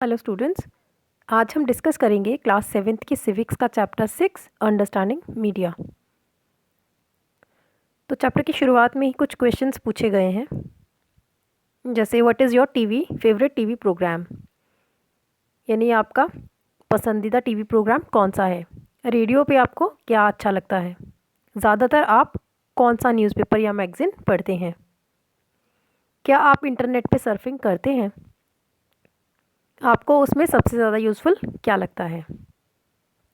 Hello students, आज हम discuss करेंगे क्लास 7th की सिविक्स का चैप्टर 6 अंडरस्टैंडिंग मीडिया। तो चैप्टर की शुरुआत में ही कुछ क्वेश्चंस पूछे गए हैं, जैसे what is your favourite TV programme, यानी आपका पसंदीदा टीवी प्रोग्राम कौन सा है। रेडियो पे आपको क्या अच्छा लगता है, ज़्यादातर आप कौन सा न्यूज़पेपर या मैगज़ीन पढ़ते हैं, क्या आप इंटरनेट पे सर्फिंग करते हैं, आपको उसमें सबसे ज़्यादा यूज़फुल क्या लगता है,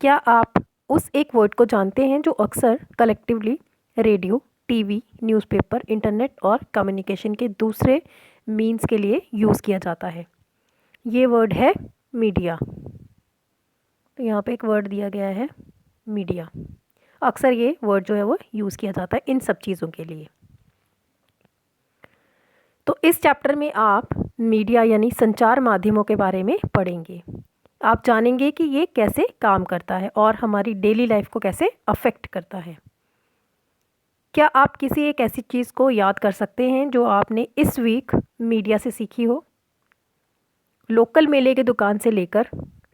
क्या आप उस एक वर्ड को जानते हैं जो अक्सर collectively radio, TV, newspaper, internet और कम्युनिकेशन के दूसरे मीन्स के लिए यूज़ किया जाता है। ये वर्ड है मीडिया। तो यहाँ पे एक वर्ड दिया गया है मीडिया। अक्सर ये वर्ड जो है वो यूज़ किया जाता है इन सब चीज़ों के लिए। तो इस चैप्टर में आप मीडिया यानी संचार माध्यमों के बारे में पढ़ेंगे। आप जानेंगे कि ये कैसे काम करता है और हमारी डेली लाइफ को कैसे अफेक्ट करता है। क्या आप किसी एक ऐसी चीज़ को याद कर सकते हैं जो आपने इस वीक मीडिया से सीखी हो? लोकल मेले के दुकान से लेकर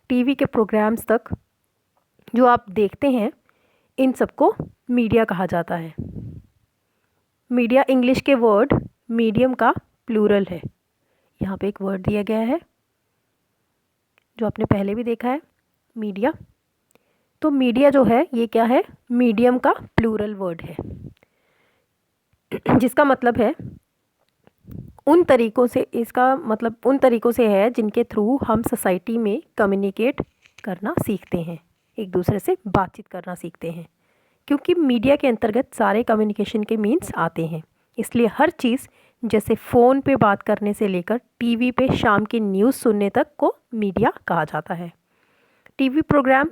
टीवी के प्रोग्राम्स तक जो आप देखते हैं, इन सबको मीडिया कहा जाता है। मीडिया इंग्लिश के वर्ड मीडियम का प्लूरल है। यहाँ पे एक वर्ड दिया गया है जो आपने पहले भी देखा है, मीडिया। तो मीडिया जो है ये क्या है, मीडियम का प्लूरल वर्ड है, जिसका मतलब है उन तरीक़ों से, इसका मतलब उन तरीक़ों से है जिनके थ्रू हम सोसाइटी में कम्युनिकेट करना सीखते हैं, एक दूसरे से बातचीत करना सीखते हैं। क्योंकि मीडिया के अंतर्गत सारे कम्युनिकेशन के मीन्स आते हैं, इसलिए हर चीज़ जैसे फ़ोन पे बात करने से लेकर टीवी पे शाम की न्यूज़ सुनने तक को मीडिया कहा जाता है। टीवी प्रोग्राम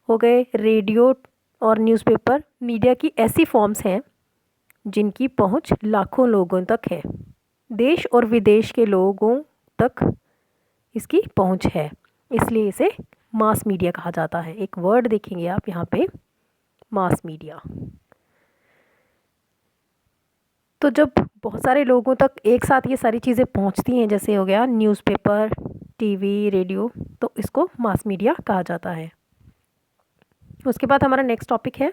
हो गए, रेडियो और न्यूज़पेपर मीडिया की ऐसी फॉर्म्स हैं जिनकी पहुंच लाखों लोगों तक है। देश और विदेश के लोगों तक इसकी पहुंच है, इसलिए इसे मास मीडिया कहा जाता है। एक वर्ड देखेंगे आप यहाँ पे, मास मीडिया। तो जब बहुत सारे लोगों तक एक साथ ये सारी चीज़ें पहुंचती हैं, जैसे हो गया न्यूज़पेपर, टीवी, रेडियो, तो इसको मास मीडिया कहा जाता है। उसके बाद हमारा नेक्स्ट टॉपिक है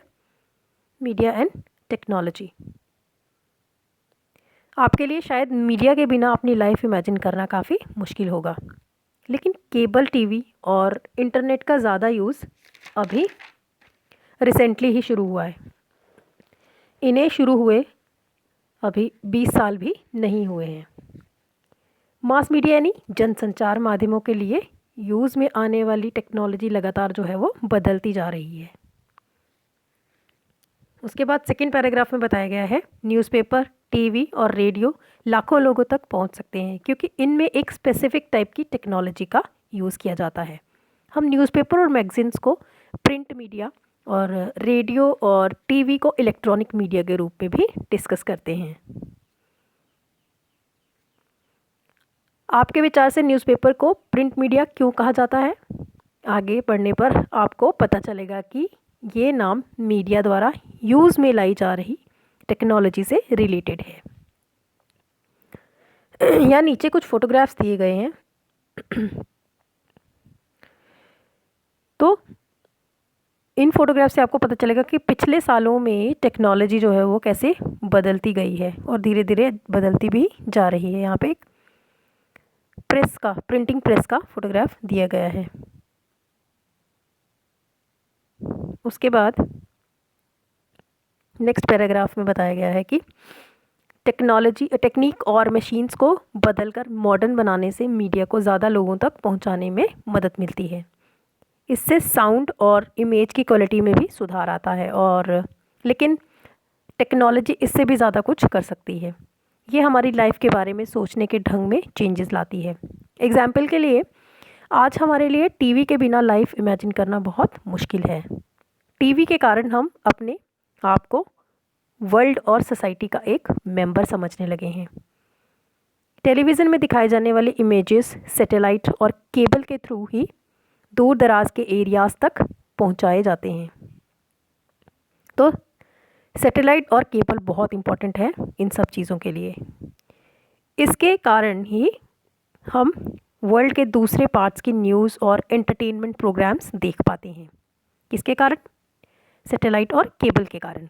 मीडिया एंड टेक्नोलॉजी। आपके लिए शायद मीडिया के बिना अपनी लाइफ इमेजिन करना काफ़ी मुश्किल होगा, लेकिन केबल टीवी और इंटरनेट का ज़्यादा यूज़ अभी रिसेंटली ही शुरू हुआ है। इन्हें शुरू हुए अभी 20 साल भी नहीं हुए हैं। मास मीडिया यानी जनसंचार माध्यमों के लिए यूज़ में आने वाली टेक्नोलॉजी लगातार जो है वो बदलती जा रही है। उसके बाद सेकंड पैराग्राफ में बताया गया है न्यूज़पेपर, टीवी और रेडियो लाखों लोगों तक पहुंच सकते हैं क्योंकि इनमें एक स्पेसिफिक टाइप की टेक्नोलॉजी का यूज़ किया जाता है। हम न्यूज़पेपर और मैगजीन्स को प्रिंट मीडिया और रेडियो और टीवी को इलेक्ट्रॉनिक मीडिया के रूप में भी डिस्कस करते हैं। आपके विचार से न्यूज़पेपर को प्रिंट मीडिया क्यों कहा जाता है? आगे पढ़ने पर आपको पता चलेगा कि ये नाम मीडिया द्वारा यूज़ में लाई जा रही टेक्नोलॉजी से रिलेटेड है। यहाँ नीचे कुछ फोटोग्राफ्स दिए गए हैं। तो इन फोटोग्राफ से आपको पता चलेगा कि पिछले सालों में टेक्नोलॉजी जो है वो कैसे बदलती गई है और धीरे धीरे बदलती भी जा रही है। यहाँ पे एक प्रिंटिंग प्रेस का फोटोग्राफ दिया गया है। उसके बाद नेक्स्ट पैराग्राफ में बताया गया है कि टेक्निक और मशीन्स को बदलकर मॉडर्न बनाने से मीडिया को ज़्यादा लोगों तक पहुंचाने में मदद मिलती है। इससे साउंड और इमेज की क्वालिटी में भी सुधार आता है, और लेकिन टेक्नोलॉजी इससे भी ज़्यादा कुछ कर सकती है। ये हमारी लाइफ के बारे में सोचने के ढंग में चेंजेस लाती है। एग्जाम्पल के लिए आज हमारे लिए टीवी के बिना लाइफ इमेजिन करना बहुत मुश्किल है। टीवी के कारण हम अपने आप को वर्ल्ड और सोसाइटी का एक मेंबर समझने लगे हैं। टेलीविज़न में दिखाए जाने वाले इमेजेस सैटेलाइट और केबल के थ्रू ही दूर दराज के एरियाज़ तक पहुंचाए जाते हैं। तो सैटेलाइट और केबल बहुत इम्पॉर्टेंट है इन सब चीज़ों के लिए। इसके कारण ही हम वर्ल्ड के दूसरे पार्ट्स की न्यूज़ और एंटरटेनमेंट प्रोग्राम्स देख पाते हैं। किसके कारण? सैटेलाइट और केबल के कारण।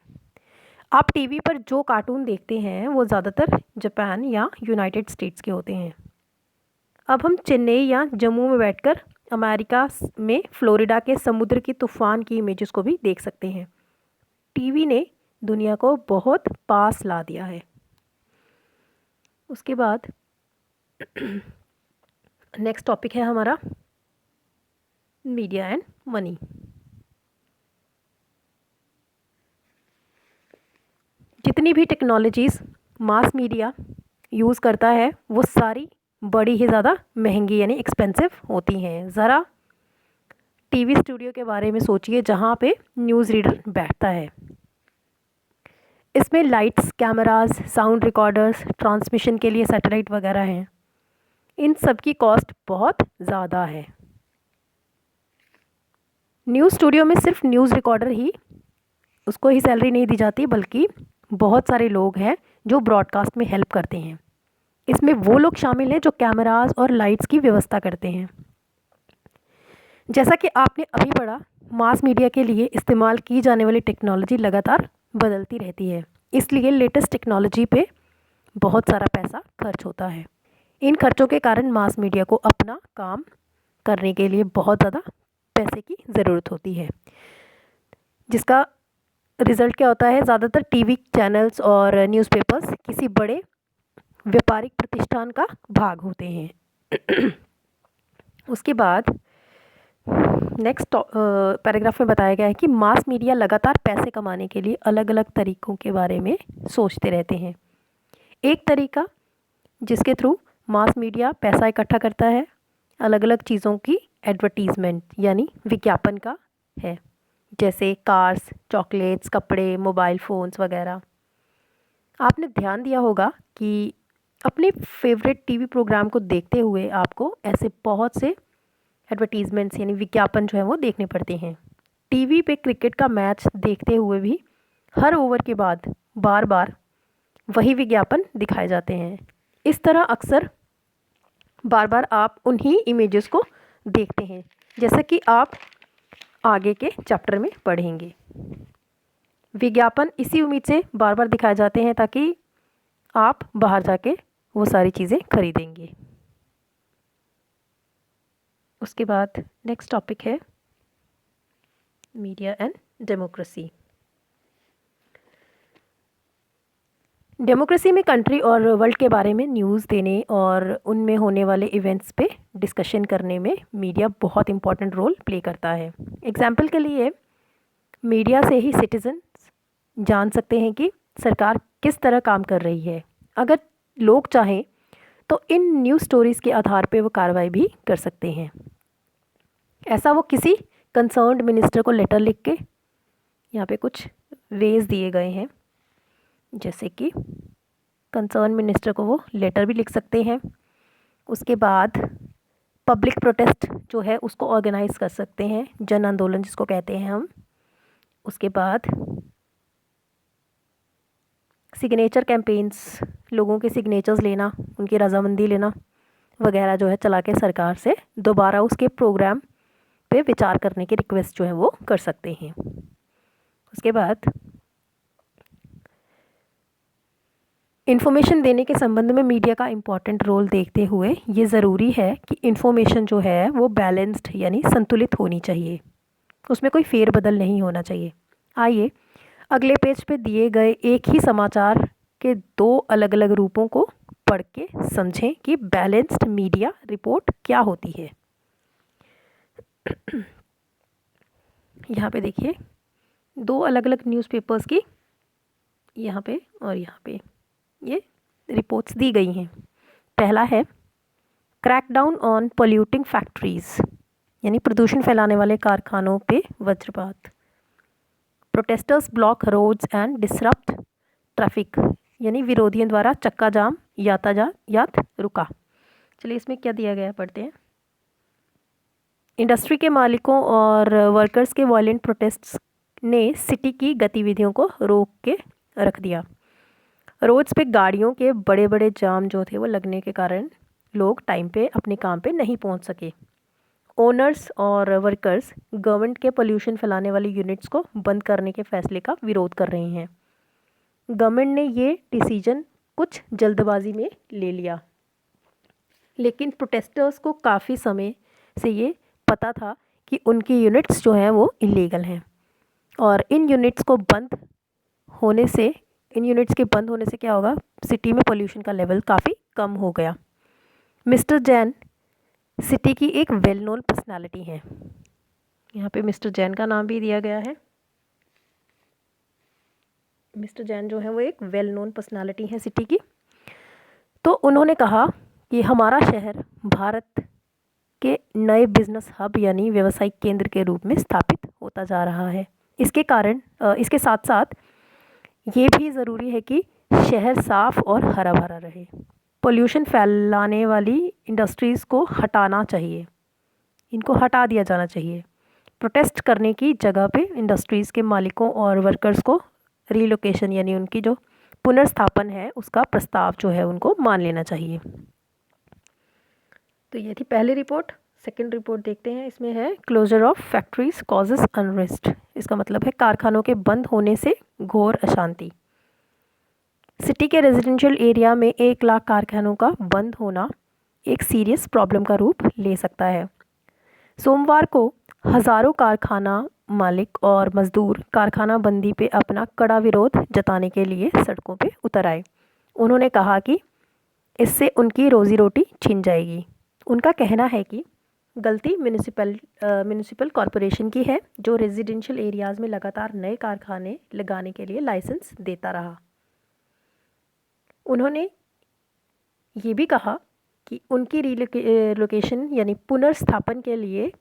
आप टीवी पर जो कार्टून देखते हैं वो ज़्यादातर जापान या यूनाइटेड स्टेट्स के होते हैं। अब हम चेन्नई या जम्मू में बैठकर अमेरिका में फ्लोरिडा के समुद्र की तूफान की इमेजेस को भी देख सकते हैं। टीवी ने दुनिया को बहुत पास ला दिया है। उसके बाद नेक्स्ट टॉपिक है हमारा मीडिया एंड मनी। जितनी भी टेक्नोलॉजीज़ मास मीडिया यूज़ करता है वो सारी बड़ी ही ज़्यादा महंगी यानी एक्सपेंसिव होती हैं। ज़रा टीवी स्टूडियो के बारे में सोचिए जहाँ पे न्यूज़ रीडर बैठता है। इसमें lights, cameras, sound recorders, transmission के लिए सैटेलाइट वगैरह हैं। इन सब की कॉस्ट बहुत ज़्यादा है। न्यूज़ स्टूडियो में सिर्फ न्यूज़ रिकॉर्डर ही उसको ही सैलरी नहीं दी जाती, बल्कि बहुत सारे लोग हैं जो ब्रॉडकास्ट में हेल्प करते हैं। इसमें वो लोग शामिल हैं जो कैमरास और लाइट्स की व्यवस्था करते हैं। जैसा कि आपने अभी पढ़ा, मास मीडिया के लिए इस्तेमाल की जाने वाली टेक्नोलॉजी लगातार बदलती रहती है, इसलिए लेटेस्ट टेक्नोलॉजी पे बहुत सारा पैसा खर्च होता है। इन खर्चों के कारण मास मीडिया को अपना काम करने के लिए बहुत ज़्यादा पैसे की ज़रूरत होती है, जिसका रिज़ल्ट क्या होता है? ज़्यादातर टीवी चैनल्स और न्यूज़पेपर्स किसी बड़े व्यापारिक प्रतिष्ठान का भाग होते हैं। उसके बाद नेक्स्ट पैराग्राफ में बताया गया है कि मास मीडिया लगातार पैसे कमाने के लिए अलग अलग तरीक़ों के बारे में सोचते रहते हैं। एक तरीका जिसके थ्रू मास मीडिया पैसा इकट्ठा करता है, अलग अलग चीज़ों की एडवर्टीज़मेंट यानी विज्ञापन का है, जैसे कार्स, चॉकलेट्स, कपड़े, मोबाइल फ़ोन्स वगैरह। आपने ध्यान दिया होगा कि अपने फेवरेट टीवी प्रोग्राम को देखते हुए आपको ऐसे बहुत से एडवर्टीज़मेंट्स यानी विज्ञापन जो है वो देखने पड़ते हैं। टीवी पे क्रिकेट का मैच देखते हुए भी हर ओवर के बाद बार बार वही विज्ञापन दिखाए जाते हैं। इस तरह अक्सर बार बार आप उन्हीं इमेजेस को देखते हैं, जैसा कि आप आगे के चैप्टर में पढ़ेंगे। विज्ञापन इसी उम्मीद से बार बार दिखाए जाते हैं ताकि आप बाहर जाके वो सारी चीज़ें खरीदेंगे। उसके बाद नेक्स्ट टॉपिक है मीडिया एंड डेमोक्रेसी। डेमोक्रेसी में कंट्री और वर्ल्ड के बारे में न्यूज़ देने और उनमें होने वाले इवेंट्स पे डिस्कशन करने में मीडिया बहुत इम्पॉर्टेंट रोल प्ले करता है। एग्जाम्पल के लिए मीडिया से ही सिटीजन्स जान सकते हैं कि सरकार किस तरह काम कर रही है। अगर लोग चाहें तो इन न्यूज़ स्टोरीज़ के आधार पे वो कार्रवाई भी कर सकते हैं। ऐसा वो किसी कंसर्न्ड मिनिस्टर को लेटर लिख के, यहाँ पे कुछ वेज दिए गए हैं, जैसे कि कंसर्न मिनिस्टर को वो लेटर भी लिख सकते हैं। उसके बाद पब्लिक प्रोटेस्ट जो है उसको ऑर्गेनाइज़ कर सकते हैं, जन आंदोलन जिसको कहते हैं हम। उसके बाद सिग्नेचर कैंपेन्स, लोगों के सिग्नेचर्स लेना, उनकी रजामंदी लेना वगैरह जो है चला के सरकार से दोबारा उसके प्रोग्राम पे विचार करने की रिक्वेस्ट जो है वो कर सकते हैं। उसके बाद इन्फॉर्मेशन देने के संबंध में मीडिया का इम्पॉर्टेंट रोल देखते हुए ये ज़रूरी है कि इन्फॉर्मेशन जो है वो बैलेंस्ड यानी संतुलित होनी चाहिए, उसमें कोई फेरबदल नहीं होना चाहिए। आइए अगले पेज पे दिए गए एक ही समाचार के दो अलग अलग रूपों को पढ़ के समझें कि बैलेंस्ड मीडिया रिपोर्ट क्या होती है। यहाँ पे देखिए दो अलग अलग न्यूज़पेपर्स की यहाँ पे और यहाँ पे ये रिपोर्ट्स दी गई हैं। पहला है क्रैकडाउन ऑन पोल्यूटिंग फैक्ट्रीज़ यानी प्रदूषण फैलाने वाले कारखानों पे वज्रपात। Protesters block roads and disrupt traffic यानी विरोधियों द्वारा चक्का जाम, यातायात रुका। चलिए इसमें क्या दिया गया है पढ़ते हैं। इंडस्ट्री के मालिकों और वर्कर्स के वायलेंट प्रोटेस्ट्स ने सिटी की गतिविधियों को रोक के रख दिया। रोड्स पे गाड़ियों के बड़े बड़े जाम जो थे वो लगने के कारण लोग टाइम पे अपने काम पे नहीं पहुंच सके। ओनर्स और वर्कर्स गवर्नमेंट के पोल्यूशन फैलाने वाली यूनिट्स को बंद करने के फैसले का विरोध कर रहे हैं। गवर्नमेंट ने ये डिसीजन कुछ जल्दबाजी में ले लिया, लेकिन प्रोटेस्टर्स को काफ़ी समय से ये पता था कि उनकी यूनिट्स जो हैं वो इलीगल हैं, और इन यूनिट्स के बंद होने से क्या होगा, सिटी में पोल्यूशन का लेवल काफ़ी कम हो गया। मिस्टर जैन सिटी की एक वेल नोन पर्सनालिटी हैं। यहाँ पे मिस्टर जैन का नाम भी दिया गया है। मिस्टर जैन जो है वो एक वेल नोन पर्सनालिटी है सिटी की। तो उन्होंने कहा कि हमारा शहर भारत के नए बिजनेस हब यानी व्यावसायिक केंद्र के रूप में स्थापित होता जा रहा है। इसके साथ साथ ये भी ज़रूरी है कि शहर साफ और हरा भरा रहे। पोल्यूशन फैलाने वाली इंडस्ट्रीज़ को हटाना चाहिए, इनको हटा दिया जाना चाहिए। प्रोटेस्ट करने की जगह पे इंडस्ट्रीज़ के मालिकों और वर्कर्स को रीलोकेशन यानी उनकी जो पुनर्स्थापन है उसका प्रस्ताव जो है उनको मान लेना चाहिए। तो ये थी पहली रिपोर्ट। सेकंड रिपोर्ट देखते हैं। इसमें है closure of factories causes unrest. इसका मतलब है कारखानों के बंद होने से घोर अशांति। सिटी के रेजिडेंशियल एरिया में 1 लाख कारखानों का बंद होना एक सीरियस प्रॉब्लम का रूप ले सकता है। सोमवार को हज़ारों कारखाना मालिक और मजदूर कारखाना बंदी पे अपना कड़ा विरोध जताने के लिए सड़कों पे उतर आए। उन्होंने कहा कि इससे उनकी रोज़ी रोटी छिन जाएगी। उनका कहना है कि गलती म्यूनिसिपल कॉरपोरेशन की है, जो रेजिडेंशियल एरियाज़ में लगातार नए कारखाने लगाने के लिए लाइसेंस देता रहा। उन्होंने ये भी कहा कि उनकी रीलोकेशन यानी पुनर्स्थापन के लिए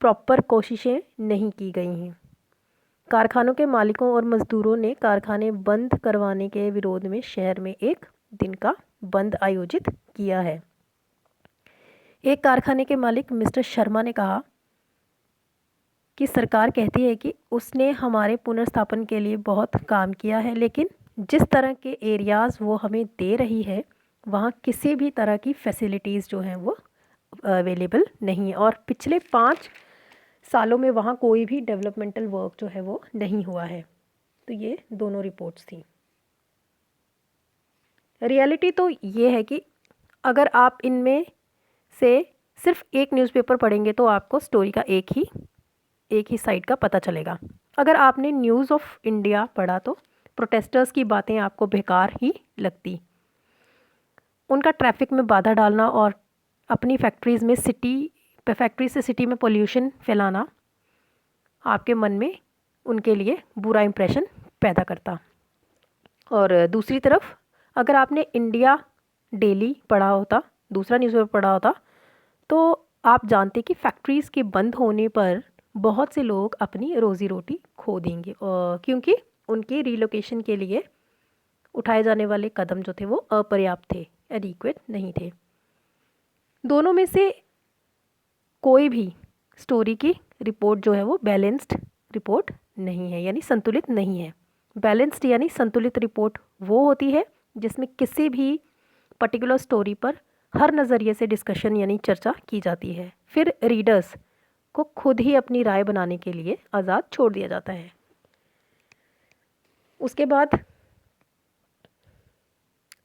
प्रॉपर कोशिशें नहीं की गई हैं। कारखानों के मालिकों और मज़दूरों ने कारखाने बंद करवाने के विरोध में शहर में एक दिन का बंद आयोजित किया है। एक कारखाने के मालिक मिस्टर शर्मा ने कहा कि सरकार कहती है कि उसने हमारे पुनर्स्थापन के लिए बहुत काम किया है, लेकिन जिस तरह के एरियाज़ वो हमें दे रही है वहाँ किसी भी तरह की फैसिलिटीज़ जो हैं वो अवेलेबल नहीं है, और पिछले 5 सालों में वहाँ कोई भी डेवलपमेंटल वर्क जो है वो नहीं हुआ है। तो ये दोनों रिपोर्ट्स थी। रियलिटी तो ये है कि अगर आप इनमें से सिर्फ एक न्यूज़पेपर पढ़ेंगे तो आपको स्टोरी का एक ही साइड का पता चलेगा। अगर आपने न्यूज़ ऑफ इंडिया पढ़ा तो प्रोटेस्टर्स की बातें आपको बेकार ही लगती। उनका ट्रैफिक में बाधा डालना और अपनी फैक्ट्री से सिटी में पोल्यूशन फैलाना आपके मन में उनके लिए बुरा इंप्रेशन पैदा करता। और दूसरी तरफ अगर आपने इंडिया डेली पढ़ा होता, दूसरा न्यूज़पेपर पढ़ा होता, तो आप जानते कि फैक्ट्रीज़ के बंद होने पर बहुत से लोग अपनी रोज़ी रोटी खो देंगे, क्योंकि उनके रीलोकेशन के लिए उठाए जाने वाले कदम जो थे वो अपर्याप्त थे, एडिक्वेट नहीं थे। दोनों में से कोई भी स्टोरी की रिपोर्ट जो है वो बैलेंस्ड रिपोर्ट नहीं है, यानी संतुलित नहीं है। बैलेंस्ड यानी संतुलित रिपोर्ट वो होती है जिसमें किसी भी पर्टिकुलर स्टोरी पर हर नज़रिए से डिस्कशन यानी चर्चा की जाती है, फिर रीडर्स को खुद ही अपनी राय बनाने के लिए आज़ाद छोड़ दिया जाता है। उसके बाद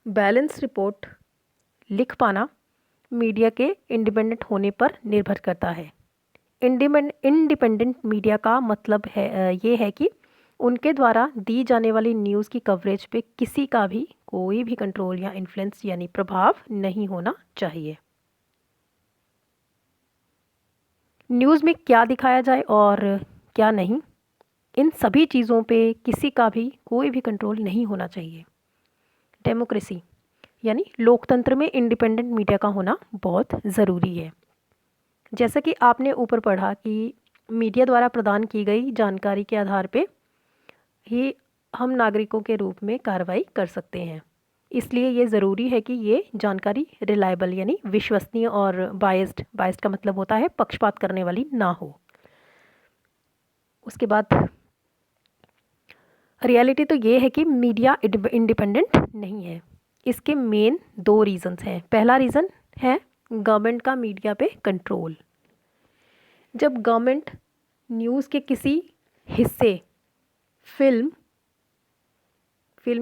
बैलेंस रिपोर्ट लिख पाना मीडिया के इंडिपेंडेंट होने पर निर्भर करता है। इंडिपेंडेंट मीडिया का मतलब है ये है कि उनके द्वारा दी जाने वाली न्यूज़ की कवरेज पे किसी का भी कोई भी कंट्रोल या इन्फ्लुएंस यानी प्रभाव नहीं होना चाहिए। न्यूज़ में क्या दिखाया जाए और क्या नहीं, इन सभी चीज़ों पे किसी का भी कोई भी कंट्रोल नहीं होना चाहिए। डेमोक्रेसी यानी लोकतंत्र में इंडिपेंडेंट मीडिया का होना बहुत ज़रूरी है। जैसा कि आपने ऊपर पढ़ा कि मीडिया द्वारा प्रदान की गई जानकारी के आधार पे ही हम नागरिकों के रूप में कार्रवाई कर सकते हैं। इसलिए ये ज़रूरी है कि ये जानकारी रिलायबल यानी विश्वसनीय और बायस्ड का मतलब होता है पक्षपात करने वाली ना हो। उसके बाद रियलिटी तो ये है कि मीडिया इंडिपेंडेंट नहीं है। इसके मेन 2 रीज़न्स हैं। पहला रीज़न है गवर्नमेंट का मीडिया पे कंट्रोल। जब गवर्नमेंट न्यूज़ के किसी हिस्से, फिल्म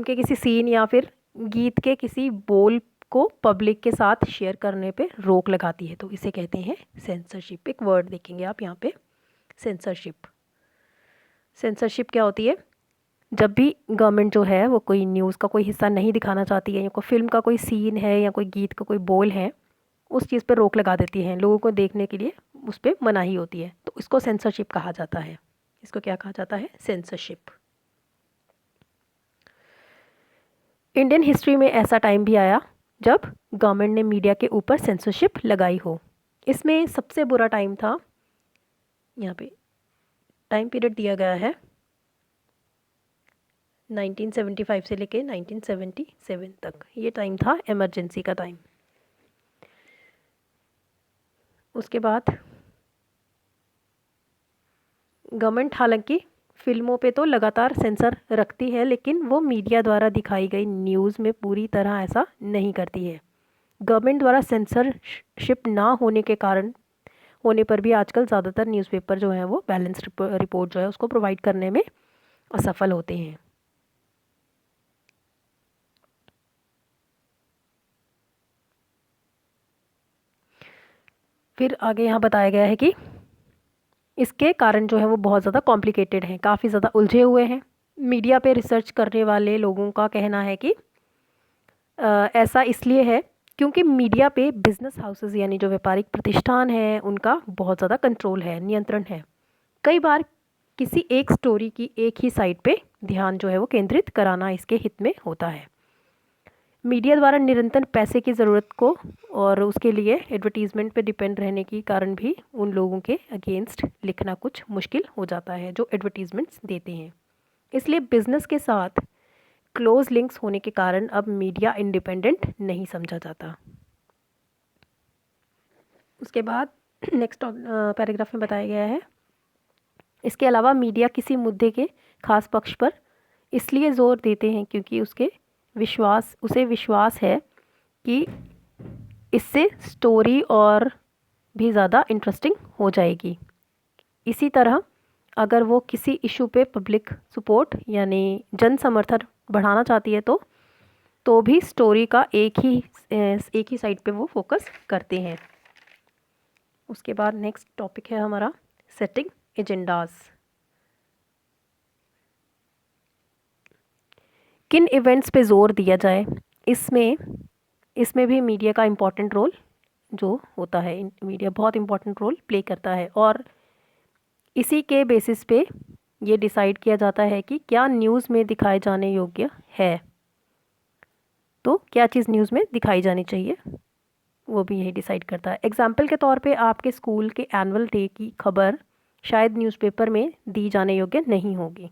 के किसी सीन या फिर गीत के किसी बोल को पब्लिक के साथ शेयर करने पे रोक लगाती है, तो इसे कहते हैं सेंसरशिप। एक वर्ड देखेंगे आप यहाँ पे, सेंसरशिप। सेंसरशिप क्या होती है? जब भी गवर्नमेंट जो है वो कोई न्यूज़ का कोई हिस्सा नहीं दिखाना चाहती है, या कोई फिल्म का कोई सीन है या कोई गीत का कोई बोल है, उस चीज़ पर रोक लगा देती है, लोगों को देखने के लिए उस पर मनाही होती है, तो इसको सेंसरशिप कहा जाता है। इसको क्या कहा जाता है? सेंसरशिप। इंडियन हिस्ट्री में ऐसा टाइम भी आया जब गवर्नमेंट ने मीडिया के ऊपर सेंसरशिप लगाई हो। इसमें सबसे बुरा टाइम था, यहाँ पे टाइम पीरियड दिया गया है 1975 से लेके 1977 तक। ये टाइम था इमरजेंसी का टाइम। उसके बाद गवर्नमेंट हालांकि फिल्मों पे तो लगातार सेंसर रखती है, लेकिन वो मीडिया द्वारा दिखाई गई न्यूज़ में पूरी तरह ऐसा नहीं करती है। गवर्नमेंट द्वारा सेंसरशिप ना होने के कारण होने पर भी आजकल ज़्यादातर न्यूज़पेपर जो है वो बैलेंस्ड रिपोर्ट जो है उसको प्रोवाइड करने में असफल होते हैं। फिर आगे यहाँ बताया गया है कि इसके कारण जो है वो बहुत ज़्यादा कॉम्प्लिकेटेड हैं, काफ़ी ज़्यादा उलझे हुए हैं। मीडिया पे रिसर्च करने वाले लोगों का कहना है कि ऐसा इसलिए है क्योंकि मीडिया पे बिजनेस हाउसेस यानी जो व्यापारिक प्रतिष्ठान हैं उनका बहुत ज़्यादा कंट्रोल है, नियंत्रण है। कई बार किसी एक स्टोरी की एक ही साइड पे ध्यान जो है वो केंद्रित कराना इसके हित में होता है। मीडिया द्वारा निरंतर पैसे की ज़रूरत को और उसके लिए एडवर्टीज़मेंट पे डिपेंड रहने के कारण भी उन लोगों के अगेंस्ट लिखना कुछ मुश्किल हो जाता है जो एडवर्टीज़मेंट्स देते हैं। इसलिए बिज़नेस के साथ क्लोज लिंक्स होने के कारण अब मीडिया इंडिपेंडेंट नहीं समझा जाता। उसके बाद नेक्स्ट पैराग्राफ में बताया गया है, इसके अलावा मीडिया किसी मुद्दे के खास पक्ष पर इसलिए ज़ोर देते हैं क्योंकि उसे विश्वास है कि इससे स्टोरी और भी ज़्यादा इंटरेस्टिंग हो जाएगी। इसी तरह अगर वो किसी इशू पे पब्लिक सपोर्ट यानी जन समर्थन बढ़ाना चाहती है तो भी स्टोरी का एक ही साइड पे वो फोकस करते हैं। उसके बाद नेक्स्ट टॉपिक है हमारा सेटिंग एजेंडाज। किन इवेंट्स पे ज़ोर दिया जाए, इसमें भी मीडिया का इम्पॉर्टेंट रोल जो होता है, मीडिया बहुत इम्पॉर्टेंट रोल प्ले करता है और इसी के बेसिस पे ये डिसाइड किया जाता है कि क्या न्यूज़ में दिखाए जाने योग्य है, तो क्या चीज़ न्यूज़ में दिखाई जानी चाहिए वो भी यही डिसाइड करता है। एग्जाम्पल के तौर पे आपके स्कूल के एनुअल डे की खबर शायद न्यूज़पेपर में दी जाने योग्य नहीं होगी,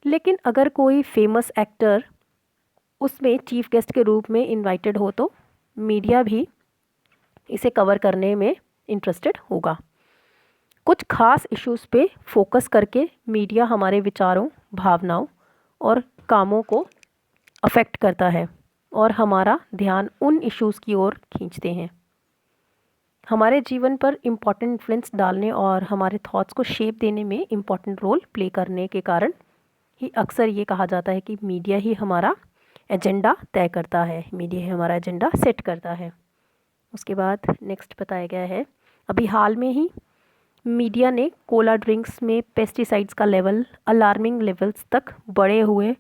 लेकिन अगर कोई फेमस एक्टर उसमें चीफ गेस्ट के रूप में इनवाइटेड हो तो मीडिया भी इसे कवर करने में इंटरेस्टेड होगा। कुछ खास इश्यूज़ पे फोकस करके मीडिया हमारे विचारों, भावनाओं और कामों को अफेक्ट करता है और हमारा ध्यान उन इश्यूज़ की ओर खींचते हैं। हमारे जीवन पर इम्पॉर्टेंट इन्फ्लुएंस डालने और हमारे थॉट्स को शेप देने में इम्पॉर्टेंट रोल प्ले करने के कारण ही अक्सर ये कहा जाता है कि मीडिया ही हमारा एजेंडा तय करता है, मीडिया ही हमारा एजेंडा सेट करता है। उसके बाद नेक्स्ट बताया गया है, अभी हाल में ही मीडिया ने कोला ड्रिंक्स में पेस्टिसाइड्स का लेवल अलार्मिंग लेवल्स तक बढ़े हुए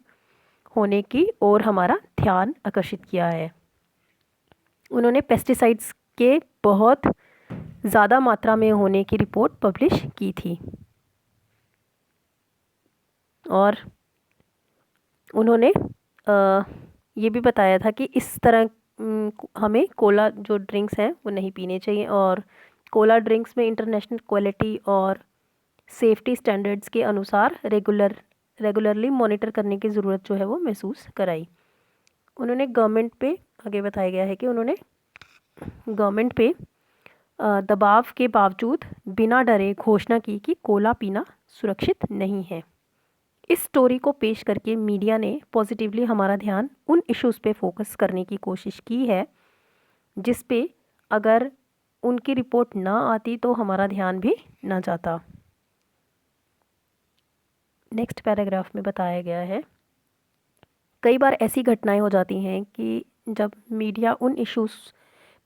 होने की ओर हमारा ध्यान आकर्षित किया है। उन्होंने पेस्टिसाइड्स के बहुत ज़्यादा मात्रा में होने की रिपोर्ट पब्लिश की थी और उन्होंने ये भी बताया था कि इस तरह हमें कोला जो ड्रिंक्स हैं वो नहीं पीने चाहिए और कोला ड्रिंक्स में इंटरनेशनल क्वालिटी और सेफ्टी स्टैंडर्ड्स के अनुसार रेगुलरली मॉनिटर करने की ज़रूरत जो है वो महसूस कराई। उन्होंने गवर्नमेंट पे आगे बताया गया है कि उन्होंने गवर्नमेंट पे दबाव के बावजूद बिना डरे घोषणा की कि कोला पीना सुरक्षित नहीं है। इस स्टोरी को पेश करके मीडिया ने पॉजिटिवली हमारा ध्यान उन इश्यूज़ पे फोकस करने की कोशिश की है जिस पे अगर उनकी रिपोर्ट ना आती तो हमारा ध्यान भी ना जाता। नेक्स्ट पैराग्राफ में बताया गया है, कई बार ऐसी घटनाएं हो जाती हैं कि जब मीडिया उन इश्यूज़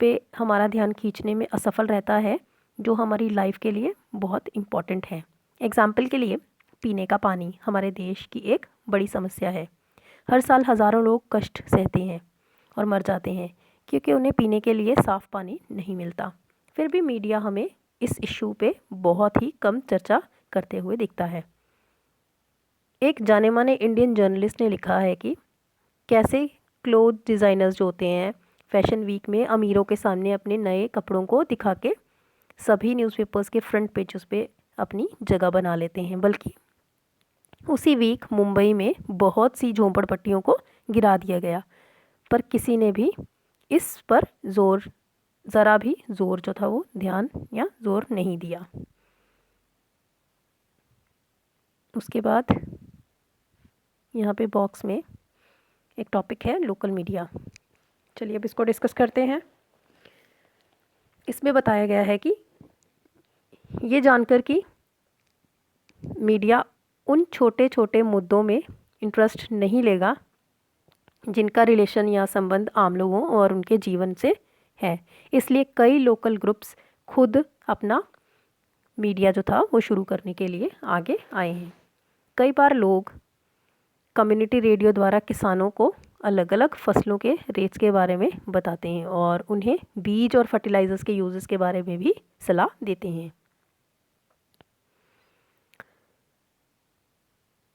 पे हमारा ध्यान खींचने में असफल रहता है जो हमारी लाइफ के लिए बहुत इम्पॉर्टेंट है। एग्जाम्पल के लिए पीने का पानी हमारे देश की एक बड़ी समस्या है। हर साल हज़ारों लोग कष्ट सहते हैं और मर जाते हैं क्योंकि उन्हें पीने के लिए साफ़ पानी नहीं मिलता। फिर भी मीडिया हमें इस इशू पे बहुत ही कम चर्चा करते हुए दिखता है। एक जाने माने इंडियन जर्नलिस्ट ने लिखा है कि कैसे क्लोथ डिज़ाइनर्स जो होते हैं फैशन वीक में अमीरों के सामने अपने नए कपड़ों को दिखा के सभी न्यूज़पेपर्स के फ्रंट पेजेस पे अपनी जगह बना लेते हैं, बल्कि उसी वीक मुंबई में बहुत सी झोंपड़पट्टियों को गिरा दिया गया, पर किसी ने भी इस पर ज़रा भी जोर जो था वो ध्यान या जोर नहीं दिया। उसके बाद यहाँ पे बॉक्स में एक टॉपिक है लोकल मीडिया। चलिए अब इसको डिस्कस करते हैं। इसमें बताया गया है कि ये जानकर कि मीडिया उन छोटे छोटे मुद्दों में इंटरेस्ट नहीं लेगा जिनका रिलेशन या संबंध आम लोगों और उनके जीवन से है, इसलिए कई लोकल ग्रुप्स खुद अपना मीडिया जो था वो शुरू करने के लिए आगे आए हैं। कई बार लोग कम्युनिटी रेडियो द्वारा किसानों को अलग अलग फसलों के रेट्स के बारे में बताते हैं और उन्हें बीज और फर्टिलाइजर्स के यूजेस के बारे में भी सलाह देते हैं।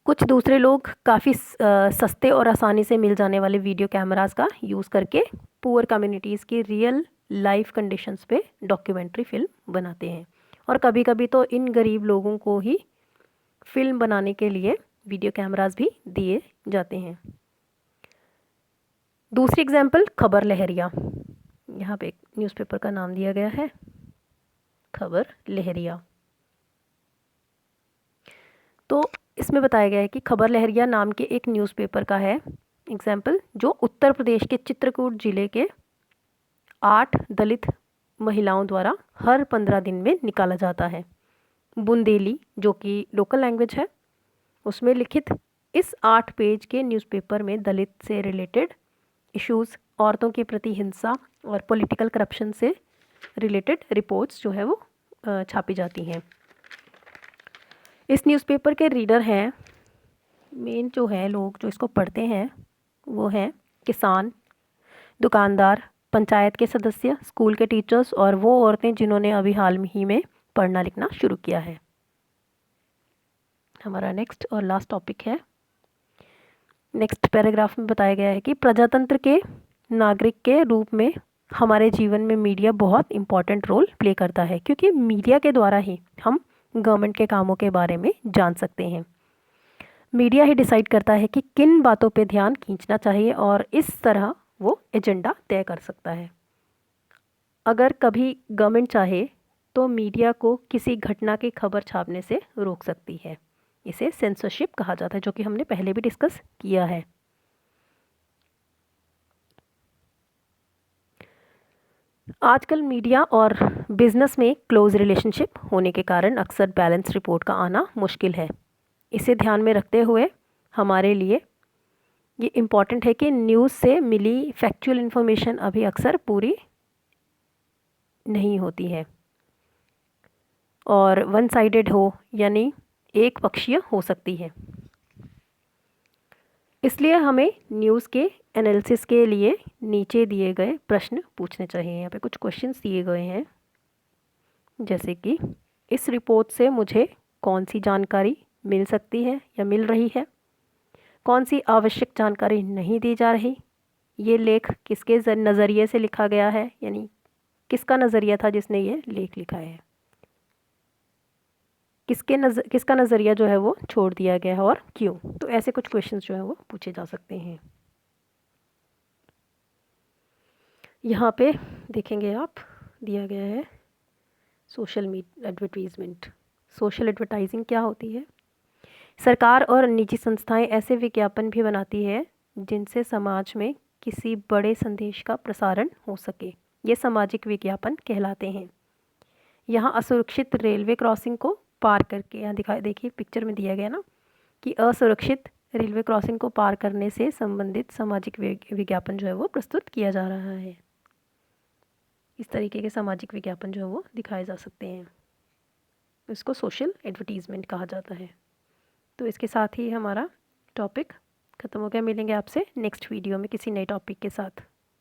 कुछ दूसरे लोग काफ़ी सस्ते और आसानी से मिल जाने वाले वीडियो कैमरास का यूज़ करके पुअर कम्युनिटीज़ की रियल लाइफ कंडीशंस पे डॉक्यूमेंट्री फिल्म बनाते हैं, और कभी कभी तो इन गरीब लोगों को ही फिल्म बनाने के लिए वीडियो कैमरास भी दिए जाते हैं। दूसरी एग्जाम्पल खबर लहरिया। यहाँ पे एक न्यूज़पेपर का नाम दिया गया है खबर लहरिया। तो इसमें बताया गया है कि खबर लहरिया नाम के एक न्यूज़पेपर का है एग्जाम्पल, जो उत्तर प्रदेश के चित्रकूट जिले के 8 दलित महिलाओं द्वारा हर 15 दिन में निकाला जाता है। बुंदेली जो कि लोकल लैंग्वेज है, उसमें लिखित इस 8 पेज के न्यूज़पेपर में दलित से रिलेटेड इश्यूज़, औरतों के प्रति हिंसा और पॉलिटिकल करप्शन से रिलेटेड रिपोर्ट्स जो है वो छापी जाती हैं। इस न्यूज़पेपर के रीडर हैं, मेन जो है लोग जो इसको पढ़ते हैं वो हैं किसान, दुकानदार, पंचायत के सदस्य, स्कूल के टीचर्स और वो औरतें जिन्होंने अभी हाल ही में पढ़ना लिखना शुरू किया है। हमारा नेक्स्ट और लास्ट टॉपिक है, नेक्स्ट पैराग्राफ में बताया गया है कि प्रजातंत्र के नागरिक के रूप में हमारे जीवन में मीडिया बहुत इम्पॉर्टेंट रोल प्ले करता है, क्योंकि मीडिया के द्वारा ही हम गवर्नमेंट के कामों के बारे में जान सकते हैं। मीडिया ही डिसाइड करता है कि किन बातों पे ध्यान खींचना चाहिए और इस तरह वो एजेंडा तय कर सकता है। अगर कभी गवर्नमेंट चाहे तो मीडिया को किसी घटना की खबर छापने से रोक सकती है। इसे सेंसरशिप कहा जाता है, जो कि हमने पहले भी डिस्कस किया है। आजकल मीडिया और बिजनेस में क्लोज रिलेशनशिप होने के कारण अक्सर बैलेंस रिपोर्ट का आना मुश्किल है। इसे ध्यान में रखते हुए हमारे लिए ये इम्पॉर्टेंट है कि न्यूज़ से मिली फैक्चुअल इन्फॉर्मेशन अभी अक्सर पूरी नहीं होती है और वन साइडेड हो, यानी एक पक्षीय हो सकती है। इसलिए हमें न्यूज़ के एनालिसिस के लिए नीचे दिए गए प्रश्न पूछने चाहिए। यहाँ पे कुछ क्वेश्चंस दिए गए हैं, जैसे कि इस रिपोर्ट से मुझे कौन सी जानकारी मिल सकती है या मिल रही है, कौन सी आवश्यक जानकारी नहीं दी जा रही, ये लेख किसके नज़रिए से लिखा गया है, यानी किसका नज़रिया था जिसने ये लेख लिखा है, किसका नज़रिया जो है वो छोड़ दिया गया है और क्यों। तो ऐसे कुछ क्वेश्चंस जो है वो पूछे जा सकते हैं। यहाँ पे देखेंगे आप, दिया गया है social media advertisement. Social advertising क्या होती है? सरकार और निजी संस्थाएं ऐसे विज्ञापन भी बनाती है जिनसे समाज में किसी बड़े संदेश का प्रसारण हो सके। ये सामाजिक विज्ञापन कहलाते हैं। यहाँ असुरक्षित रेलवे क्रॉसिंग को पार करके, यहाँ दिखाई देखिए पिक्चर में दिया गया ना कि असुरक्षित रेलवे क्रॉसिंग को पार करने से संबंधित सामाजिक विज्ञापन जो है वो प्रस्तुत किया जा रहा है। इस तरीके के सामाजिक विज्ञापन जो है वो दिखाए जा सकते हैं। इसको सोशल एडवर्टीज़मेंट कहा जाता है। तो इसके साथ ही हमारा टॉपिक ख़त्म हो गया। मिलेंगे आपसे नेक्स्ट वीडियो में किसी नए टॉपिक के साथ।